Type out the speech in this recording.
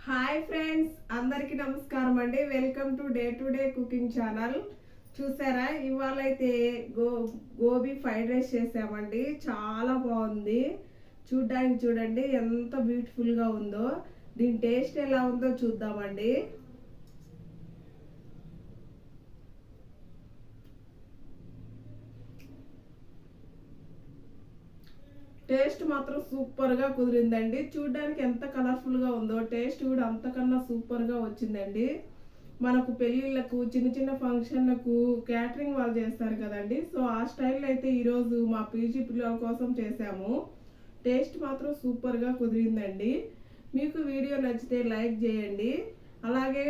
Hi friends, అందరికీ నమస్కారం అండి. Welcome to day cooking channel. చూసారా, ఇవాళ అయితే గోబీ ఫ్రైడ్ రైస్ చేసామండి. చాలా బాగుంది. చూడ్డానికి చూడండి ఎంత బ్యూటిఫుల్గా ఉందో. దీని టేస్ట్ ఎలా ఉందో చూద్దామండి. టేస్ట్ మాత్రం సూపర్గా కుదిరిందండి. చూడ్డానికి ఎంత కలర్ఫుల్గా ఉందో, టేస్ట్ కూడా అంతకన్నా సూపర్గా వచ్చిందండి. మనకు పెళ్ళిళ్ళకు, చిన్న చిన్న ఫంక్షన్లకు క్యాటరింగ్ వాళ్ళు చేస్తారు కదండి. సో ఆ స్టైల్లో అయితే ఈరోజు మా పీజీ పిల్లల కోసం చేసాము. టేస్ట్ మాత్రం సూపర్గా కుదిరిందండి. మీకు వీడియో నచ్చితే లైక్ చేయండి. అలాగే